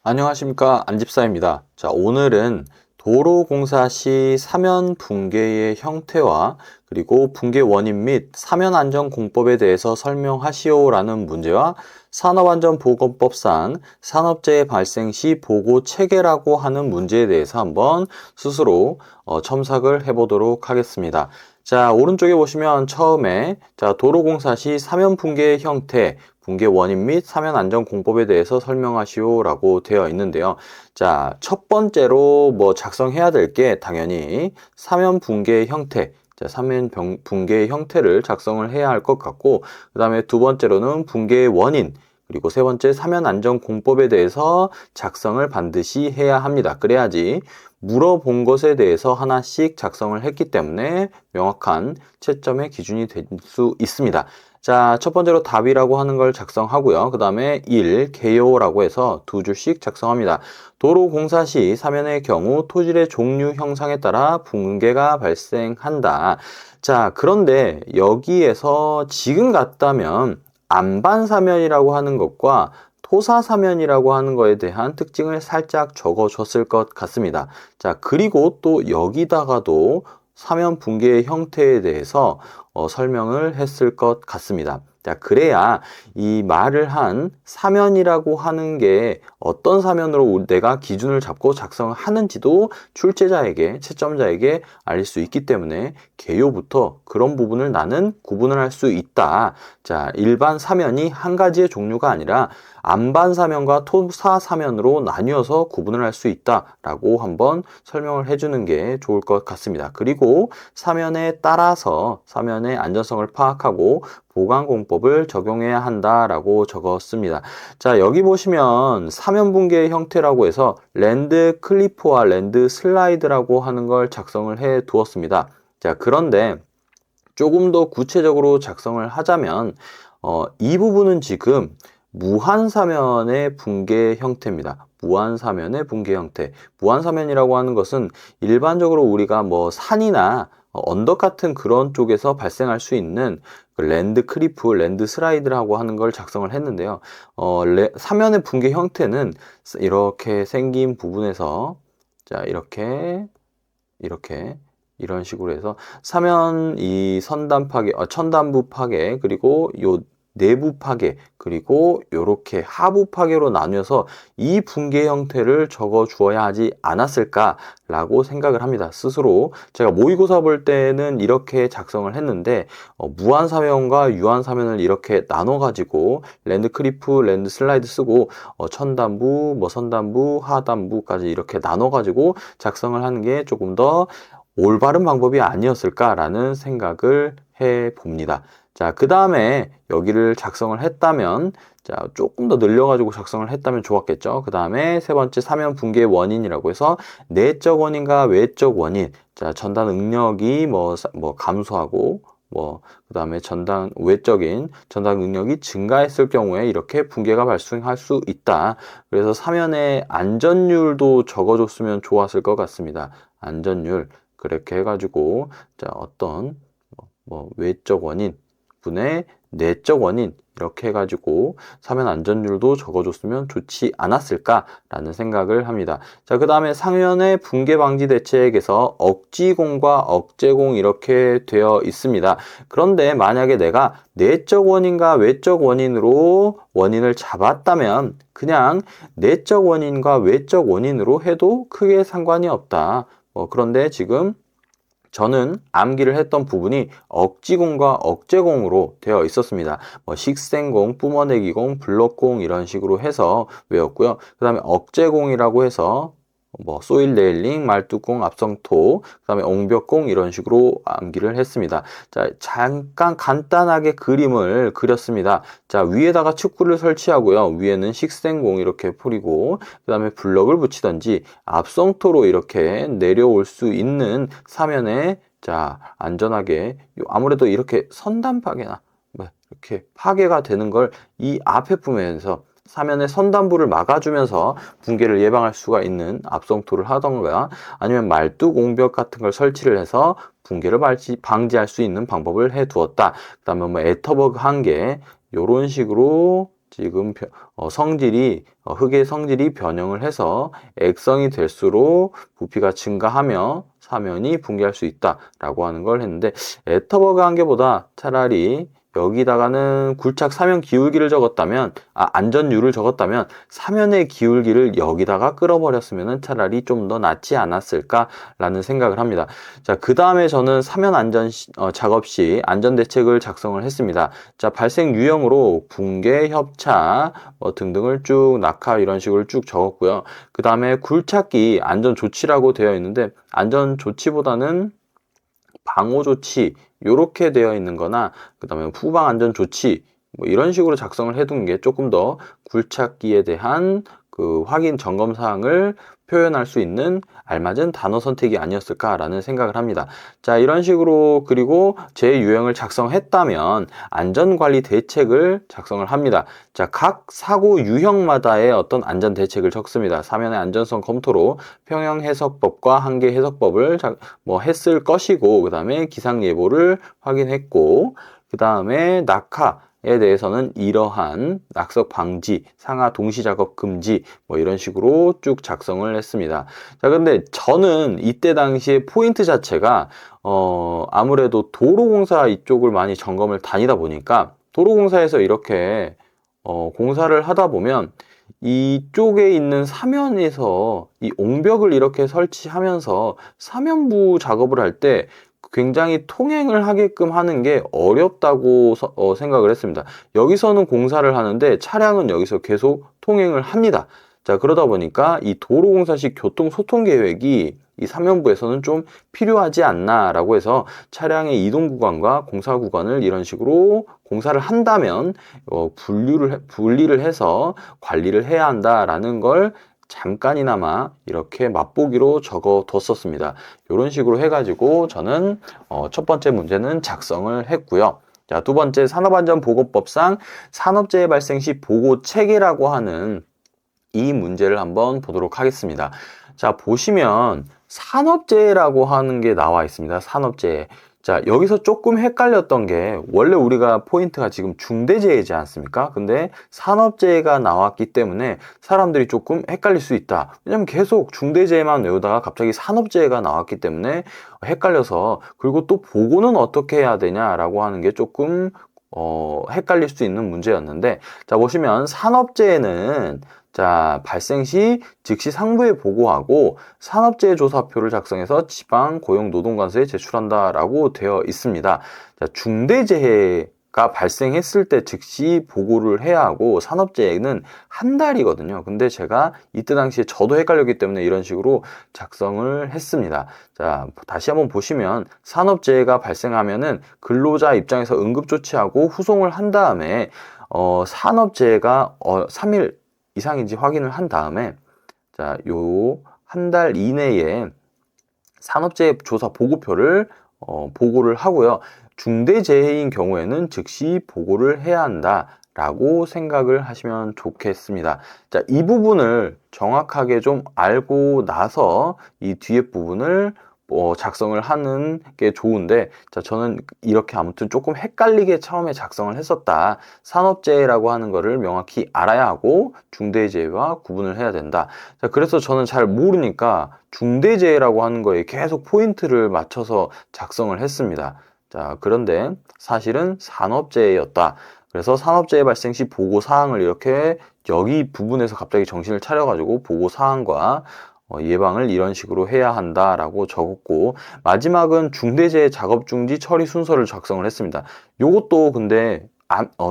안녕하십니까, 안집사입니다. 자, 오늘은 도로공사 시 사면 붕괴의 형태와 그리고 붕괴 원인 및 사면안전공법에 대해서 설명하시오라는 문제와 산업안전보건법상 산업재해 발생 시 보고 체계라고 하는 문제에 대해서 한번 스스로 첨삭을 해보도록 하겠습니다. 자, 오른쪽에 보시면 처음에 도로공사 시 사면 붕괴의 형태, 붕괴 원인 및 사면 안전 공법에 대해서 설명하시오라고 되어 있는데요. 자, 첫 번째로 작성해야 될 게 당연히 사면 붕괴의 형태, 사면 붕괴의 형태를 작성을 해야 할 것 같고, 그 다음에 두 번째로는 붕괴의 원인, 그리고 세 번째 사면 안전 공법에 대해서 작성을 반드시 해야 합니다. 그래야지 물어본 것에 대해서 하나씩 작성을 했기 때문에 명확한 채점의 기준이 될 수 있습니다. 자, 첫 번째로 답이라고 하는 걸 작성하고요. 그 다음에 1, 개요라고 해서 두 줄씩 작성합니다. 도로 공사 시 사면의 경우 토질의 종류 형상에 따라 붕괴가 발생한다. 자, 그런데 여기에서 지금 같다면 안반사면이라고 하는 것과 토사사면이라고 하는 것에 대한 특징을 살짝 적어줬을 것 같습니다. 자, 그리고 또 여기다가도 사면 붕괴의 형태에 대해서 설명을 했을 것 같습니다. 자, 그래야 이 말을 한 사면이라고 하는 게 어떤 사면으로 내가 기준을 잡고 작성을 하는지도 출제자에게, 채점자에게 알릴 수 있기 때문에 개요부터 그런 부분을 나는 구분을 할 수 있다. 자, 일반 사면이 한 가지의 종류가 아니라 안반 사면과 토사 사면으로 나뉘어서 구분을 할 수 있다라고 한번 설명을 해주는 게 좋을 것 같습니다. 그리고 사면에 따라서 사면의 안전성을 파악하고 보강공법을 적용해야 한다라고 적었습니다. 자, 여기 보시면 사면 붕괴의 형태라고 해서 랜드 클리프와 랜드 슬라이드라고 하는 걸 작성을 해 두었습니다. 자, 그런데 조금 더 구체적으로 작성을 하자면 이 부분은 지금 무한사면의 붕괴 형태입니다. 무한사면의 붕괴 형태. 무한사면이라고 하는 것은 일반적으로 우리가 산이나 언덕 같은 그런 쪽에서 발생할 수 있는 랜드 크리프, 랜드 슬라이드라고 하는 걸 작성을 했는데요. 사면의 붕괴 형태는 이렇게 생긴 부분에서 자, 이렇게 이런 식으로 해서 사면 이 선단 파괴, 천단부 파괴, 그리고 요 내부 파괴, 그리고 요렇게 하부 파괴로 나뉘어서 이 붕괴 형태를 적어 주어야 하지 않았을까라고 생각을 합니다. 스스로 제가 모의고사 볼 때는 이렇게 작성을 했는데 무한사면과 유한사면을 이렇게 나눠 가지고 랜드 크리프, 랜드 슬라이드 쓰고 천단부, 선단부, 하단부까지 이렇게 나눠 가지고 작성을 하는 게 조금 더 올바른 방법이 아니었을까라는 생각을 해 봅니다. 자, 그 다음에 여기를 작성을 했다면, 자, 조금 더 늘려가지고 작성을 했다면 좋았겠죠. 그 다음에 세 번째 사면 붕괴 원인이라고 해서 내적 원인과 외적 원인, 자, 전단 응력이 감소하고, 그 다음에 외적인 전단 응력이 증가했을 경우에 이렇게 붕괴가 발생할 수 있다. 그래서 사면의 안전율도 적어줬으면 좋았을 것 같습니다. 안전율. 그렇게 해가지고, 자, 어떤, 외적 원인 분의 내적 원인, 이렇게 해가지고, 사면 안전율도 적어줬으면 좋지 않았을까라는 생각을 합니다. 자, 그 다음에 상면의 붕괴 방지 대책에서 억지공과 억제공 이렇게 되어 있습니다. 그런데 만약에 내가 내적 원인과 외적 원인으로 원인을 잡았다면, 그냥 내적 원인과 외적 원인으로 해도 크게 상관이 없다. 그런데 지금 저는 암기를 했던 부분이 억지공과 억제공으로 되어 있었습니다. 식생공, 뿜어내기공, 블럭공 이런 식으로 해서 외웠고요. 그 다음에 억제공이라고 해서 소일 레일링, 말뚝공, 압성토, 그 다음에 옹벽공 이런 식으로 암기를 했습니다. 자, 잠깐 간단하게 그림을 그렸습니다. 자, 위에다가 축구를 설치하고요. 위에는 식생공 이렇게 뿌리고, 그 다음에 블럭을 붙이던지, 압성토로 이렇게 내려올 수 있는 사면에, 자, 안전하게, 아무래도 이렇게 선단 파괴나, 이렇게 파괴가 되는 걸 이 앞에 부분에서 사면의 선단부를 막아주면서 붕괴를 예방할 수가 있는 압성토를 하던가 아니면 말뚝 옹벽 같은 걸 설치를 해서 붕괴를 방지할 수 있는 방법을 해 두었다. 그 다음에 에터버그 한 개, 요런 식으로 지금 흙의 성질이 변형을 해서 액성이 될수록 부피가 증가하며 사면이 붕괴할 수 있다라고 하는 걸 했는데, 애터버가 한 게보다 차라리 여기다가는 굴착 사면 기울기를 적었다면, 안전율을 적었다면 사면의 기울기를 여기다가 끌어버렸으면 차라리 좀 더 낫지 않았을까라는 생각을 합니다. 자, 그 다음에 저는 사면 안전 작업 시 안전 대책을 작성을 했습니다. 자, 발생 유형으로 붕괴, 협차 등등을 쭉 낙하 이런 식으로 쭉 적었고요. 그 다음에 굴착기 안전 조치라고 되어 있는데, 안전 조치보다는 방호 조치 요렇게 되어 있는 거나, 그 다음에 후방 안전 조치 뭐 이런 식으로 작성을 해둔 게 조금 더 굴착기에 대한 그 확인 점검 사항을 표현할 수 있는 알맞은 단어 선택이 아니었을까라는 생각을 합니다. 자, 이런 식으로, 그리고 제 유형을 작성했다면 안전관리 대책을 작성을 합니다. 자, 각 사고 유형마다의 어떤 안전 대책을 적습니다. 사면의 안전성 검토로 평형 해석법과 한계 해석법을 했을 것이고, 그 다음에 기상 예보를 확인했고, 그 다음에 낙하에 대해서는 이러한 낙석 방지, 상하 동시 작업 금지 뭐 이런 식으로 쭉 작성을 했습니다. 자, 근데 저는 이때 당시에 포인트 자체가 아무래도 도로공사 이쪽을 많이 점검을 다니다 보니까, 도로공사에서 이렇게 공사를 하다 보면 이쪽에 있는 사면에서 이 옹벽을 이렇게 설치하면서 사면부 작업을 할 때 굉장히 통행을 하게끔 하는 게 어렵다고 생각을 했습니다. 여기서는 공사를 하는데 차량은 여기서 계속 통행을 합니다. 자, 그러다 보니까 이 도로공사식 교통소통계획이 이 사면부에서는 좀 필요하지 않나라고 해서 차량의 이동 구간과 공사 구간을 이런 식으로 공사를 한다면 분리를 해서 관리를 해야 한다라는 걸 잠깐이나마 이렇게 맛보기로 적어 뒀었습니다. 이런 식으로 해가지고 저는 첫 번째 문제는 작성을 했고요. 자, 두 번째, 산업안전보고법상 산업재해 발생 시 보고 체계라고 하는 이 문제를 한번 보도록 하겠습니다. 자, 보시면 산업재해라고 하는 게 나와 있습니다. 산업재해. 자, 여기서 조금 헷갈렸던 게, 원래 우리가 포인트가 지금 중대재해지 않습니까? 근데 산업재해가 나왔기 때문에 사람들이 조금 헷갈릴 수 있다. 왜냐면 계속 중대재해만 외우다가 갑자기 산업재해가 나왔기 때문에 헷갈려서, 그리고 또 보고는 어떻게 해야 되냐라고 하는 게 조금 헷갈릴 수 있는 문제였는데, 자, 보시면 산업재해는, 자, 발생 시 즉시 상부에 보고하고 산업재해 조사표를 작성해서 지방 고용노동관서에 제출한다라고 되어 있습니다. 자, 중대재해가 발생했을 때 즉시 보고를 해야 하고 산업재해는 한 달이거든요. 근데 제가 이때 당시에 저도 헷갈렸기 때문에 이런 식으로 작성을 했습니다. 자, 다시 한번 보시면 산업재해가 발생하면은 근로자 입장에서 응급조치하고 후송을 한 다음에 산업재해가 3일 이상인지 확인을 한 다음에, 자, 요 한 달 이내에 산업재해 조사 보고표를 보고를 하고요. 중대재해인 경우에는 즉시 보고를 해야 한다라고 생각을 하시면 좋겠습니다. 자, 이 부분을 정확하게 좀 알고 나서 이 뒤에 부분을 작성을 하는 게 좋은데, 자, 저는 이렇게 아무튼 조금 헷갈리게 처음에 작성을 했었다. 산업재해라고 하는 거를 명확히 알아야 하고 중대재해와 구분을 해야 된다. 자, 그래서 저는 잘 모르니까 중대재해라고 하는 거에 계속 포인트를 맞춰서 작성을 했습니다. 자, 그런데 사실은 산업재해였다. 그래서 산업재해 발생 시 보고사항을 이렇게 여기 부분에서 갑자기 정신을 차려가지고 보고사항과 예방을 이런 식으로 해야 한다라고 적었고, 마지막은 중대재해 작업 중지 처리 순서를 작성을 했습니다. 요것도 근데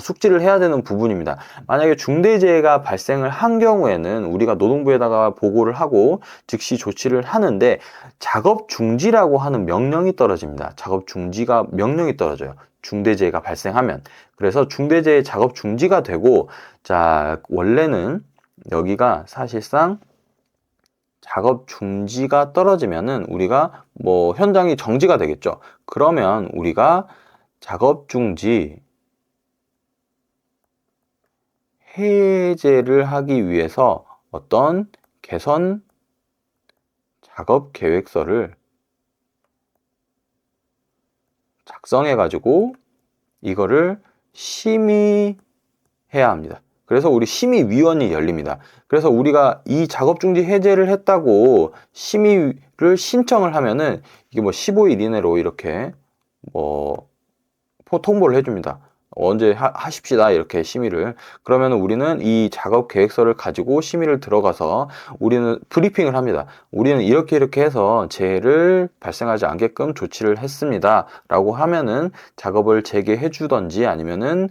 숙지를 해야 되는 부분입니다. 만약에 중대재해가 발생을 한 경우에는 우리가 노동부에다가 보고를 하고 즉시 조치를 하는데, 작업 중지라고 하는 명령이 떨어집니다. 작업 중지가 명령이 떨어져요. 중대재해가 발생하면. 그래서 중대재해 작업 중지가 되고, 자, 원래는 여기가 사실상 작업 중지가 떨어지면은 우리가 현장이 정지가 되겠죠. 그러면 우리가 작업 중지 해제를 하기 위해서 어떤 개선 작업 계획서를 작성해 가지고 이거를 심의해야 합니다. 그래서 우리 심의위원이 열립니다. 그래서 우리가 이 작업중지 해제를 했다고 심의를 신청을 하면은 이게 뭐 15일 이내로 이렇게 뭐 통보를 해줍니다. 언제 하십시다 이렇게 심의를. 그러면 우리는 이 작업 계획서를 가지고 심의를 들어가서 우리는 브리핑을 합니다. 우리는 이렇게 해서 재해를 발생하지 않게끔 조치를 했습니다 라고 하면은 작업을 재개해 주던지 아니면은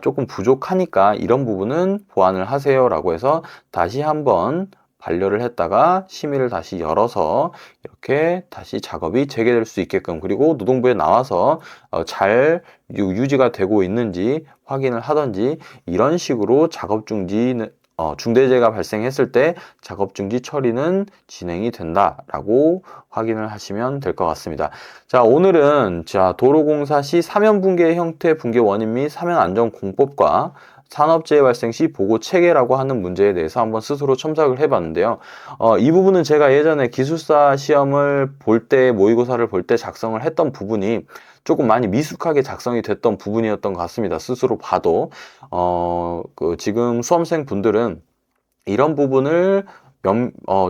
조금 부족하니까 이런 부분은 보완을 하세요 라고 해서 다시 한번 반려를 했다가 심의를 다시 열어서 이렇게 다시 작업이 재개될 수 있게끔, 그리고 노동부에 나와서 잘 유지가 되고 있는지 확인을 하던지, 이런 식으로 작업 중지는 중대재해가 발생했을 때 작업 중지 처리는 진행이 된다라고 확인을 하시면 될 것 같습니다. 자, 오늘은 도로공사 시 사면 붕괴의 형태, 붕괴 원인 및 사면 안전 공법과 산업재해 발생 시 보고 체계라고 하는 문제에 대해서 한번 스스로 첨삭을 해봤는데요. 이 부분은 제가 예전에 기술사 시험을 볼 때, 모의고사를 볼 때 작성을 했던 부분이 조금 많이 미숙하게 작성이 됐던 부분이었던 것 같습니다. 스스로 봐도. 지금 수험생 분들은 이런 부분을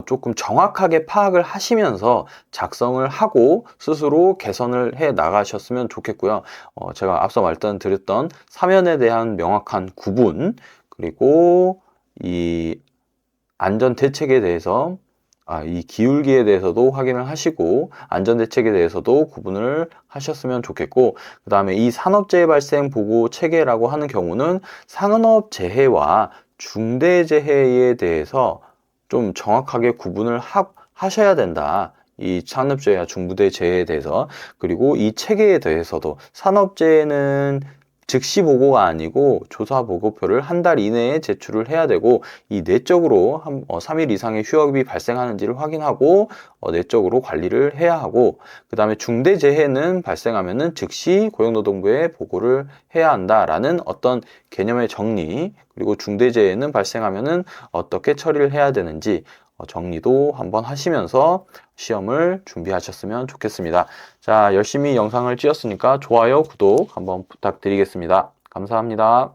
조금 정확하게 파악을 하시면서 작성을 하고 스스로 개선을 해 나가셨으면 좋겠고요. 제가 앞서 말씀드렸던 사면에 대한 명확한 구분, 그리고 이 안전 대책에 대해서 이 기울기에 대해서도 확인을 하시고 안전대책에 대해서도 구분을 하셨으면 좋겠고, 그 다음에 이 산업재해 발생 보고 체계라고 하는 경우는 산업재해와 중대재해에 대해서 좀 정확하게 구분을 하셔야 된다. 이 산업재해와 중대재해에 대해서. 그리고 이 체계에 대해서도 산업재해는 즉시 보고가 아니고 조사 보고표를 한 달 이내에 제출을 해야 되고, 이 내적으로 3일 이상의 휴업이 발생하는지를 확인하고 내적으로 관리를 해야 하고, 그 다음에 중대재해는 발생하면은 즉시 고용노동부에 보고를 해야 한다라는 어떤 개념의 정리, 그리고 중대재해는 발생하면은 어떻게 처리를 해야 되는지 정리도 한번 하시면서 시험을 준비하셨으면 좋겠습니다. 자, 열심히 영상을 찍었으니까 좋아요, 구독 한번 부탁드리겠습니다. 감사합니다.